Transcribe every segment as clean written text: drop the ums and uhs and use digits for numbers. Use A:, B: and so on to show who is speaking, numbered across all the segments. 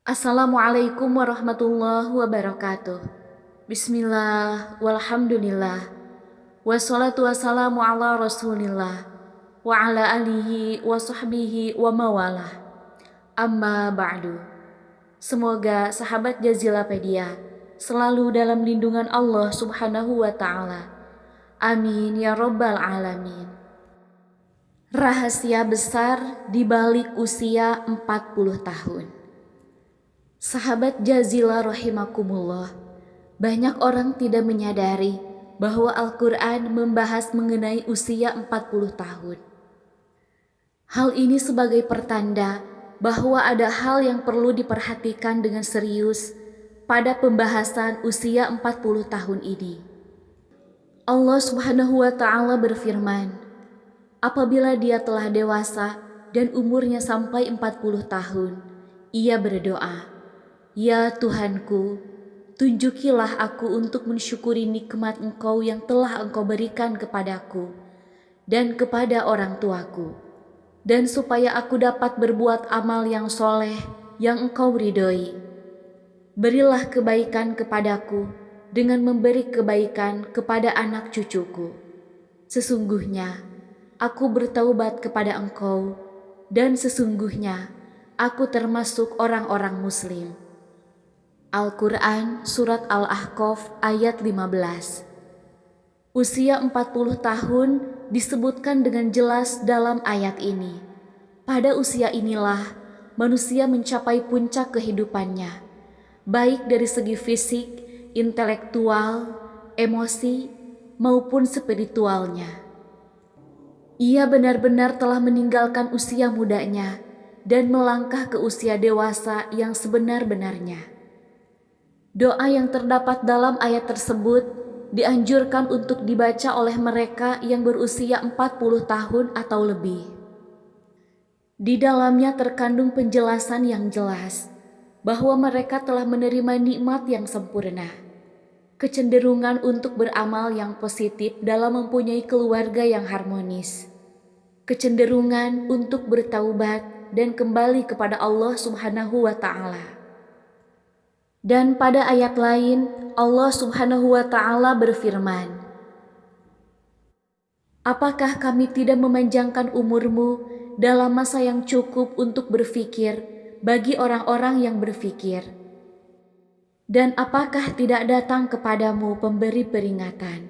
A: Assalamualaikum warahmatullahi wabarakatuh. Bismillah, walhamdulillah, wassalatu wassalamu ala rasulillah, wa ala alihi wa sahbihi wa mawalah. Amma ba'du. Semoga sahabat Jazilapedia selalu dalam lindungan Allah subhanahu wa ta'ala. Amin ya rabbal alamin. Rahasia besar di balik usia 40 tahun. Sahabat Jazila rahimakumullah, banyak orang tidak menyadari bahwa Al-Quran membahas mengenai usia 40 tahun. Hal ini sebagai pertanda bahwa ada hal yang perlu diperhatikan dengan serius pada pembahasan usia 40 tahun ini. Allah subhanahu wa ta'ala berfirman, apabila dia telah dewasa dan umurnya sampai 40 tahun, ia berdoa, ya Tuhanku, tunjukilah aku untuk mensyukuri nikmat Engkau yang telah Engkau berikan kepadaku dan kepada orang tuaku, dan supaya aku dapat berbuat amal yang soleh yang Engkau ridhoi. Berilah kebaikan kepadaku dengan memberi kebaikan kepada anak cucuku. Sesungguhnya aku bertaubat kepada Engkau, dan sesungguhnya aku termasuk orang-orang muslim. Al-Quran Surat Al-Ahqaf ayat 15. Usia 40 tahun disebutkan dengan jelas dalam ayat ini. Pada usia inilah manusia mencapai puncak kehidupannya, baik dari segi fisik, intelektual, emosi, maupun spiritualnya. Ia benar-benar telah meninggalkan usia mudanya dan melangkah ke usia dewasa yang sebenar-benarnya. Doa yang terdapat dalam ayat tersebut dianjurkan untuk dibaca oleh mereka yang berusia 40 tahun atau lebih. Di dalamnya terkandung penjelasan yang jelas bahwa mereka telah menerima nikmat yang sempurna, kecenderungan untuk beramal yang positif dalam mempunyai keluarga yang harmonis, kecenderungan untuk bertaubat dan kembali kepada Allah subhanahu wa ta'ala. Dan pada ayat lain Allah subhanahu wa ta'ala berfirman, apakah kami tidak memanjangkan umurmu dalam masa yang cukup untuk berfikir bagi orang-orang yang berfikir? Dan apakah tidak datang kepadamu pemberi peringatan?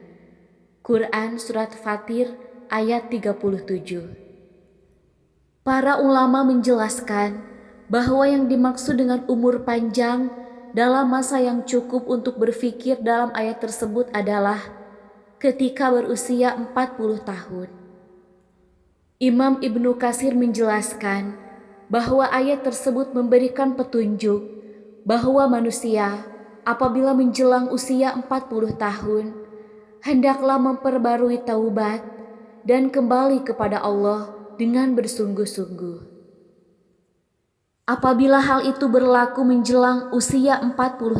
A: Quran Surat Fatir ayat 37. Para ulama menjelaskan bahwa yang dimaksud dengan umur panjang dalam masa yang cukup untuk berfikir dalam ayat tersebut adalah ketika berusia 40 tahun. Imam Ibnu Katsir menjelaskan bahwa ayat tersebut memberikan petunjuk bahwa manusia apabila menjelang usia 40 tahun hendaklah memperbarui taubat dan kembali kepada Allah dengan bersungguh-sungguh. Apabila hal itu berlaku menjelang usia 40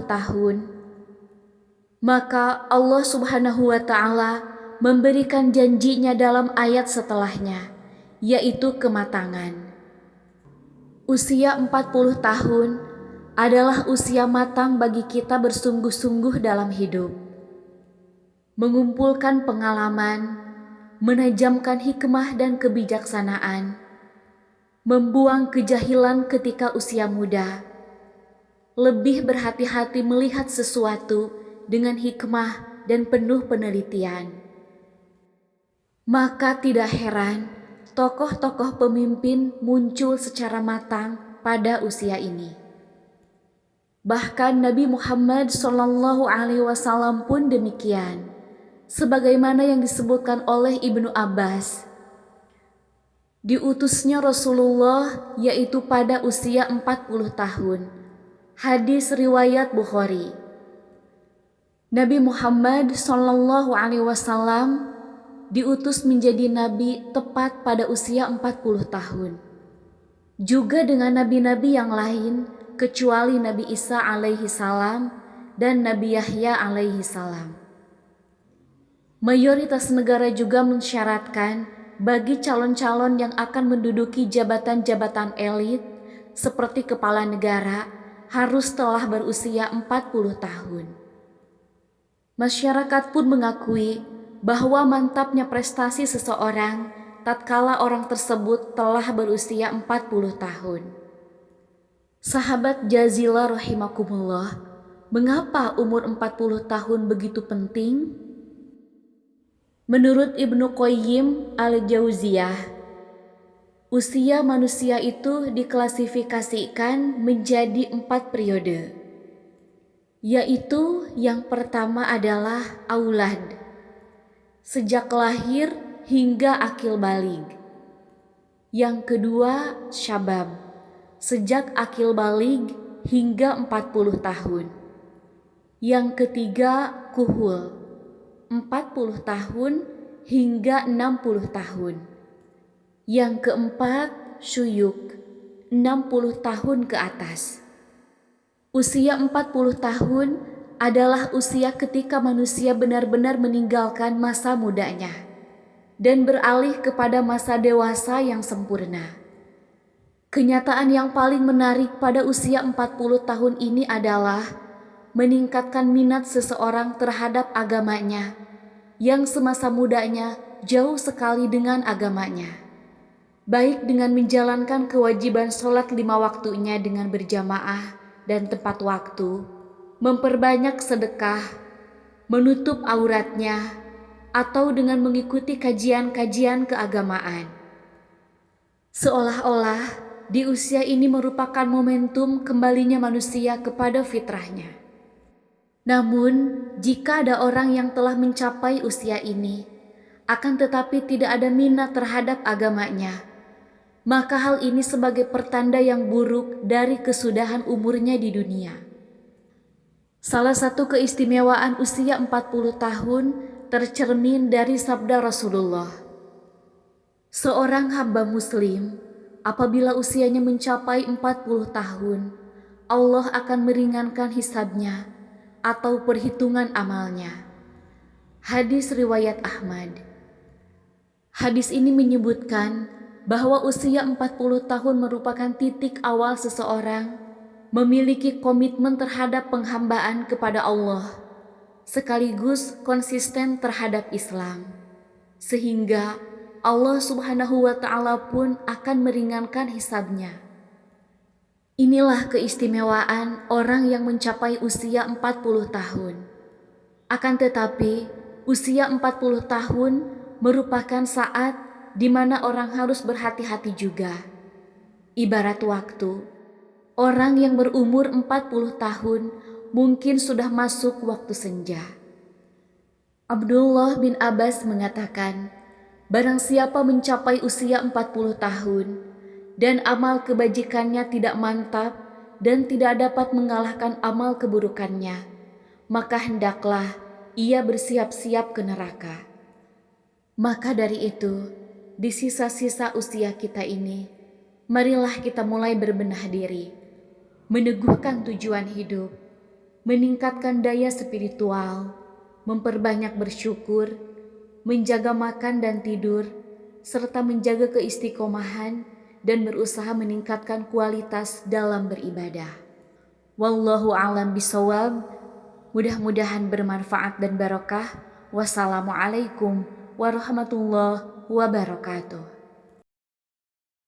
A: tahun, maka Allah subhanahu wa ta'ala memberikan janjinya dalam ayat setelahnya, yaitu kematangan. Usia 40 tahun adalah usia matang bagi kita bersungguh-sungguh dalam hidup, mengumpulkan pengalaman, menajamkan hikmah dan kebijaksanaan, membuang kejahilan ketika usia muda, lebih berhati-hati melihat sesuatu dengan hikmah dan penuh penelitian. Maka tidak heran tokoh-tokoh pemimpin muncul secara matang pada usia ini. Bahkan Nabi Muhammad SAW pun demikian, sebagaimana yang disebutkan oleh Ibnu Abbas. Diutusnya Rasulullah yaitu pada usia 40 tahun. Hadis riwayat Bukhari. Nabi Muhammad SAW diutus menjadi nabi tepat pada usia 40 tahun. Juga dengan nabi-nabi yang lain kecuali Nabi Isa alaihi salam dan Nabi Yahya alaihi salam. Mayoritas negara juga mensyaratkan bagi calon-calon yang akan menduduki jabatan-jabatan elit seperti kepala negara harus telah berusia 40 tahun. Masyarakat pun mengakui bahwa mantapnya prestasi seseorang tatkala orang tersebut telah berusia 40 tahun. Sahabat Jazilah rahimakumullah, mengapa umur 40 tahun begitu penting? Menurut Ibnu Qayyim al-Jauziyah, usia manusia itu diklasifikasikan menjadi 4 periode, yaitu yang pertama adalah aulad, sejak lahir hingga akil baligh. Yang kedua syabab, sejak akil baligh hingga 40 tahun. Yang ketiga kuhul, 40 tahun hingga 60 tahun. Yang keempat syuyuk, 60 tahun ke atas. Usia 40 tahun adalah usia ketika manusia benar-benar meninggalkan masa mudanya dan beralih kepada masa dewasa yang sempurna. Kenyataan yang paling menarik pada usia 40 tahun ini adalah meningkatkan minat seseorang terhadap agamanya yang semasa mudanya jauh sekali dengan agamanya, baik dengan menjalankan kewajiban sholat 5 waktunya dengan berjamaah dan tepat waktu, memperbanyak sedekah, menutup auratnya, atau dengan mengikuti kajian-kajian keagamaan. Seolah-olah di usia ini merupakan momentum kembalinya manusia kepada fitrahnya. Namun, jika ada orang yang telah mencapai usia ini, akan tetapi tidak ada minat terhadap agamanya, maka hal ini sebagai pertanda yang buruk dari kesudahan umurnya di dunia. Salah satu keistimewaan usia 40 tahun tercermin dari sabda Rasulullah. Seorang hamba muslim, apabila usianya mencapai 40 tahun, Allah akan meringankan hisabnya atau perhitungan amalnya. Hadis riwayat Ahmad. Hadis ini menyebutkan bahwa usia 40 tahun merupakan titik awal seseorang memiliki komitmen terhadap penghambaan kepada Allah, sekaligus konsisten terhadap Islam, sehingga Allah Subhanahu wa Ta'ala pun akan meringankan hisabnya. Inilah keistimewaan orang yang mencapai usia 40 tahun. Akan tetapi, usia 40 tahun merupakan saat di mana orang harus berhati-hati juga. Ibarat waktu, orang yang berumur 40 tahun mungkin sudah masuk waktu senja. Abdullah bin Abbas mengatakan, barang siapa mencapai usia 40 tahun dan amal kebajikannya tidak mantap dan tidak dapat mengalahkan amal keburukannya, maka hendaklah ia bersiap-siap ke neraka. Maka dari itu, di sisa-sisa usia kita ini, marilah kita mulai berbenah diri, meneguhkan tujuan hidup, meningkatkan daya spiritual, memperbanyak bersyukur, menjaga makan dan tidur, serta menjaga keistiqomahan dan berusaha meningkatkan kualitas dalam beribadah. Wallahu a'lam bishawab. Mudah-mudahan bermanfaat dan barokah. Wassalamualaikum warahmatullahi wabarakatuh.